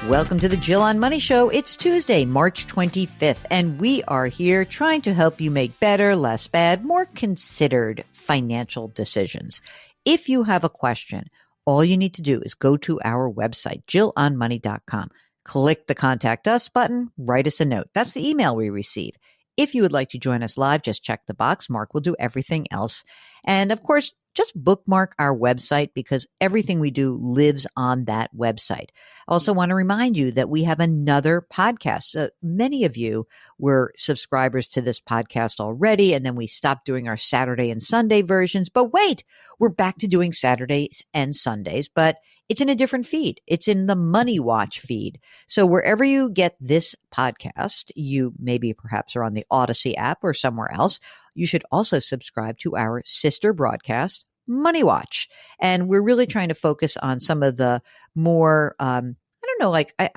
Welcome to the Jill on Money Show. It's Tuesday, March 25th, and we are here trying to help you make better, less bad, more considered financial decisions. If you have a question, all you need to do is go to our website, jillonmoney.com. Click the Contact Us button, write us a note. That's the email we receive. If you would like to join us live, just check the box. Mark will do everything else. And of course, just bookmark our website because everything we do lives on that website. I also want to remind you that we have another podcast. Many of you were subscribers to this podcast already, and then we stopped doing our Saturday and Sunday versions. But wait, we're back to doing Saturdays and Sundays, but it's in a different feed. It's in the Money Watch feed. So wherever you get this podcast, you maybe perhaps are on the Odyssey app or somewhere else. You should also subscribe to our sister broadcast, Money Watch. And we're really trying to focus on some of the more, I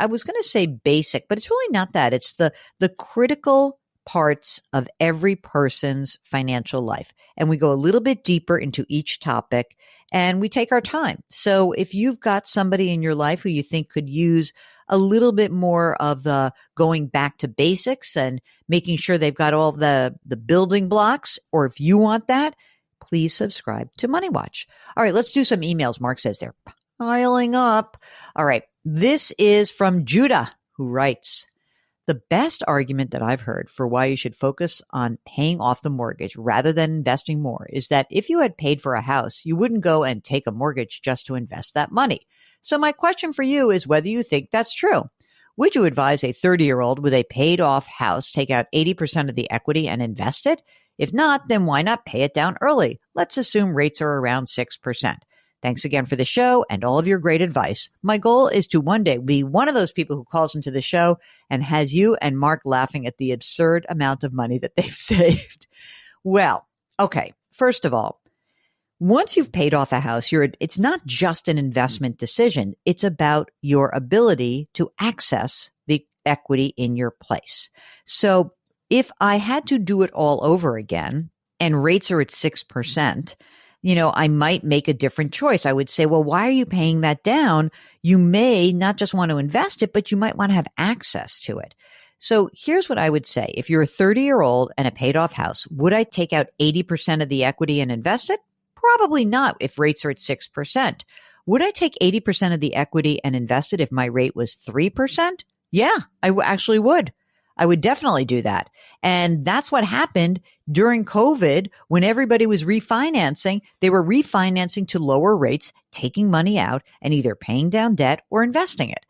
was going to say basic, but it's really not that. It's the critical parts of every person's financial life. And we go a little bit deeper into each topic and we take our time. So if you've got somebody in your life who you think could use a little bit more of the going back to basics and making sure they've got all the building blocks, or if you want that, please subscribe to Money Watch. All right, let's do some emails. Mark says they're piling up. All right, this is from Judah, who writes, the best argument that I've heard for why you should focus on paying off the mortgage rather than investing more is that if you had paid for a house, you wouldn't go and take a mortgage just to invest that money. So my question for you is whether you think that's true. Would you advise a 30-year-old with a paid-off house take out 80% of the equity and invest it? If not, then why not pay it down early? Let's assume rates are around 6%. Thanks again for the show and all of your great advice. My goal is to one day be one of those people who calls into the show and has you and Mark laughing at the absurd amount of money that they've saved. Well, okay. First of all, once you've paid off a house, it's not just an investment decision. It's about your ability to access the equity in your place. So if I had to do it all over again and rates are at 6%, I might make a different choice. I would say, well, why are you paying that down? You may not just want to invest it, but you might want to have access to it. So here's what I would say. If you're a 30-year-old and a paid off house, would I take out 80% of the equity and invest it? Probably not if rates are at 6%. Would I take 80% of the equity and invest it if my rate was 3%? Yeah, I actually would. I would definitely do that. And that's what happened during COVID when everybody was refinancing. They were refinancing to lower rates, taking money out and either paying down debt or investing it.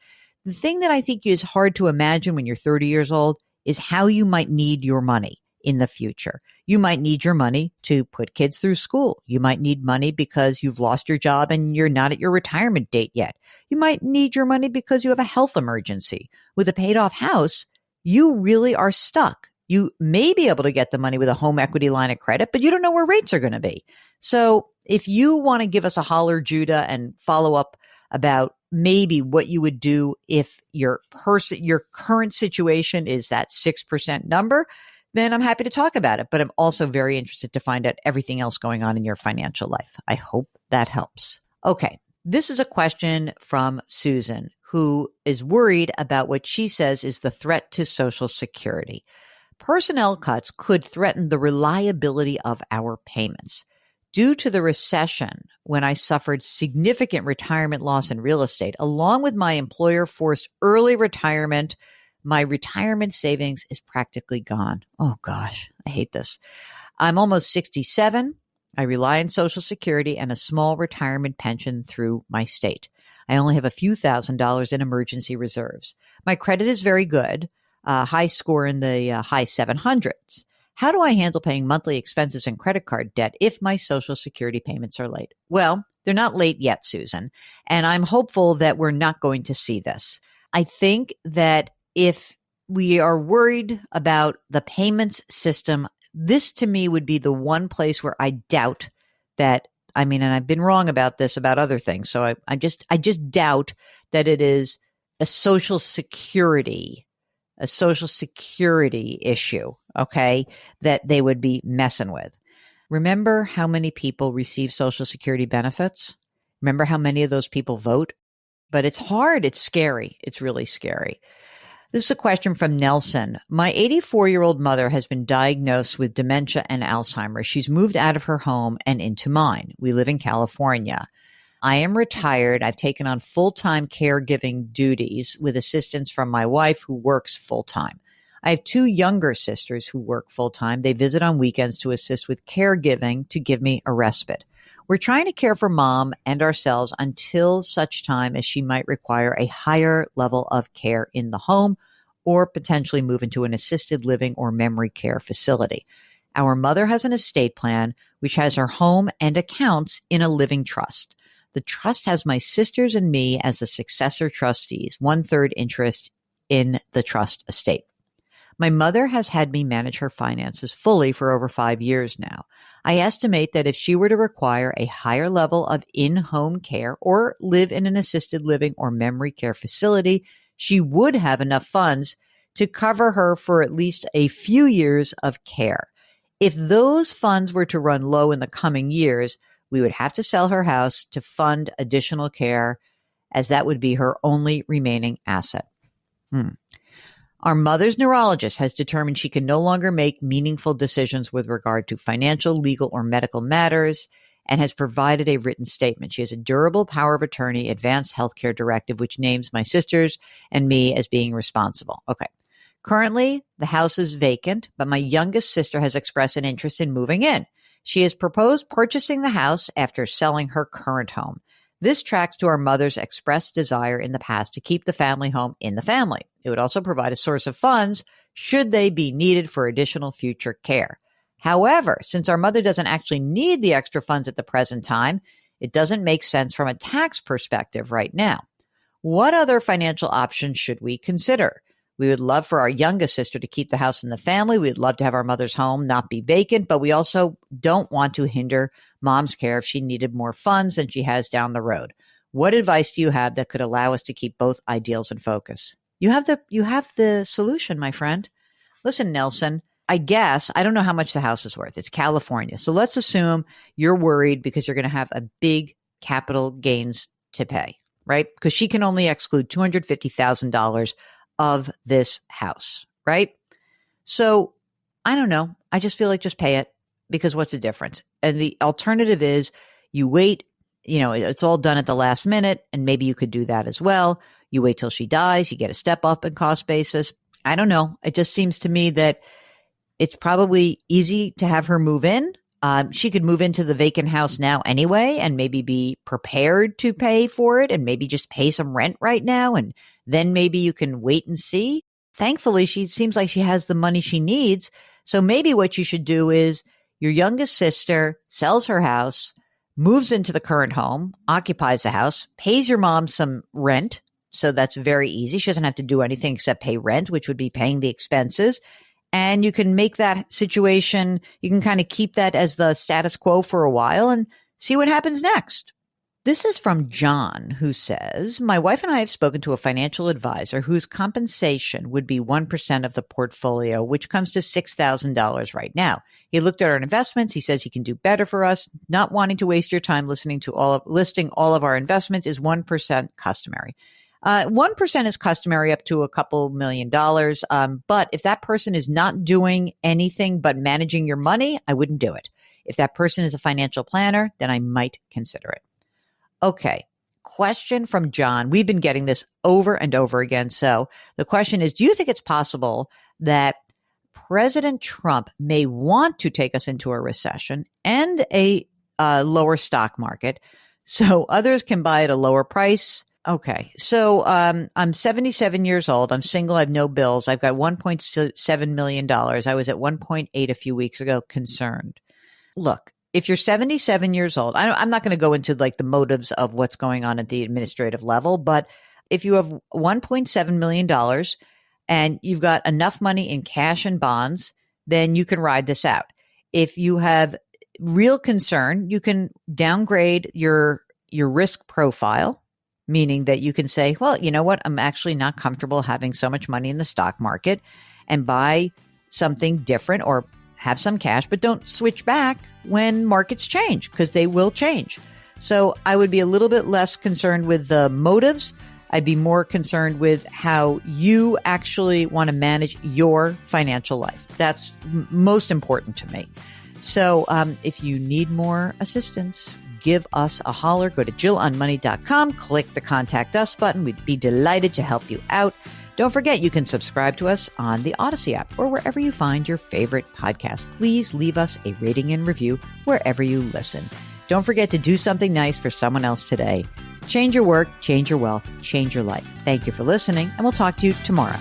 The thing that I think is hard to imagine when you're 30 years old is how you might need your money in the future. You might need your money to put kids through school. You might need money because you've lost your job and you're not at your retirement date yet. You might need your money because you have a health emergency. With a paid off house, you really are stuck. You may be able to get the money with a home equity line of credit, but you don't know where rates are going to be. So if you want to give us a holler, Judah, and follow up about maybe what you would do if your current situation is that 6% number, then I'm happy to talk about it. But I'm also very interested to find out everything else going on in your financial life. I hope that helps. Okay. This is a question from Susan, who is worried about what she says is the threat to Social Security. Personnel cuts could threaten the reliability of our payments. Due to the recession, when I suffered significant retirement loss in real estate, along with my employer-forced early retirement, my retirement savings is practically gone. Oh gosh, I hate this. I'm almost 67. I rely on Social Security and a small retirement pension through my state. I only have a few $1,000s in emergency reserves. My credit is very good, high score in the high 700s. How do I handle paying monthly expenses and credit card debt if my Social Security payments are late? Well, they're not late yet, Susan, and I'm hopeful that we're not going to see this. I think that if we are worried about the payments system, this to me would be the one place where I doubt that, and I've been wrong about this about other things. So I just doubt that it is a Social Security issue, okay, that they would be messing with. Remember how many people receive Social Security benefits? Remember how many of those people vote? but it's hard. It's scary. It's really scary. This is a question from Nelson. My 84-year-old mother has been diagnosed with dementia and Alzheimer's. She's moved out of her home and into mine. We live in California. I am retired. I've taken on full-time caregiving duties with assistance from my wife, who works full-time. I have two younger sisters who work full-time. They visit on weekends to assist with caregiving to give me a respite. We're trying to care for mom and ourselves until such time as she might require a higher level of care in the home or potentially move into an assisted living or memory care facility. Our mother has an estate plan, which has her home and accounts in a living trust. The trust has my sisters and me as the successor trustees, 1/3 interest in the trust estate. My mother has had me manage her finances fully for over 5 years now. I estimate that if she were to require a higher level of in-home care or live in an assisted living or memory care facility, she would have enough funds to cover her for at least a few years of care. If those funds were to run low in the coming years, we would have to sell her house to fund additional care, as that would be her only remaining asset. Our mother's neurologist has determined she can no longer make meaningful decisions with regard to financial, legal, or medical matters and has provided a written statement. She has a durable power of attorney, advanced healthcare directive, which names my sisters and me as being responsible. Okay. Currently, the house is vacant, but my youngest sister has expressed an interest in moving in. She has proposed purchasing the house after selling her current home. This tracks to our mother's expressed desire in the past to keep the family home in the family. It would also provide a source of funds should they be needed for additional future care. However, since our mother doesn't actually need the extra funds at the present time, it doesn't make sense from a tax perspective right now. What other financial options should we consider? We would love for our youngest sister to keep the house in the family. We'd love to have our mother's home not be vacant, but we also don't want to hinder mom's care if she needed more funds than she has down the road. What advice do you have that could allow us to keep both ideals in focus? You have the solution, my friend. Listen, Nelson, I don't know how much the house is worth. It's California. So let's assume you're worried because you're going to have a big capital gains to pay, right? Because she can only exclude $250,000 of this house, right? So I don't know. I just feel like just pay it, because what's the difference? And the alternative is you wait, it's all done at the last minute, and maybe you could do that as well. You wait till she dies, you get a step up in cost basis. I don't know. It just seems to me that it's probably easy to have her move in. She could move into the vacant house now anyway, and maybe be prepared to pay for it, and maybe just pay some rent right now, and then maybe you can wait and see. Thankfully, she seems like she has the money she needs. So maybe what you should do is your youngest sister sells her house, moves into the current home, occupies the house, pays your mom some rent. So that's very easy. She doesn't have to do anything except pay rent, which would be paying the expenses. And you can make that situation, you can kind of keep that as the status quo for a while and see what happens next. This is from John, who says, my wife and I have spoken to a financial advisor whose compensation would be 1% of the portfolio, which comes to $6,000 right now. He looked at our investments. He says he can do better for us. Not wanting to waste your time listing all of our investments is 1% customary. 1% is customary up to a couple $1,000,000. But if that person is not doing anything but managing your money, I wouldn't do it. If that person is a financial planner, then I might consider it. Okay. Question from John. We've been getting this over and over again. So the question is, do you think it's possible that President Trump may want to take us into a recession and a lower stock market so others can buy at a lower price? Okay. So I'm 77 years old. I'm single. I have no bills. I've got $1.7 million. I was at 1.8 a few weeks ago, concerned. Look, if you're 77 years old, I'm not going to go into like the motives of what's going on at the administrative level, but if you have $1.7 million and you've got enough money in cash and bonds, then you can ride this out. If you have real concern, you can downgrade your risk profile, meaning that you can say, well, you know what? I'm actually not comfortable having so much money in the stock market, and buy something different or have some cash, but don't switch back when markets change, because they will change. So I would be a little bit less concerned with the motives. I'd be more concerned with how you actually want to manage your financial life. That's most important to me. So if you need more assistance, give us a holler. Go to JillOnMoney.com, click the Contact Us button. We'd be delighted to help you out. Don't forget, you can subscribe to us on the Odyssey app or wherever you find your favorite podcast. Please leave us a rating and review wherever you listen. Don't forget to do something nice for someone else today. Change your work, change your wealth, change your life. Thank you for listening, and we'll talk to you tomorrow.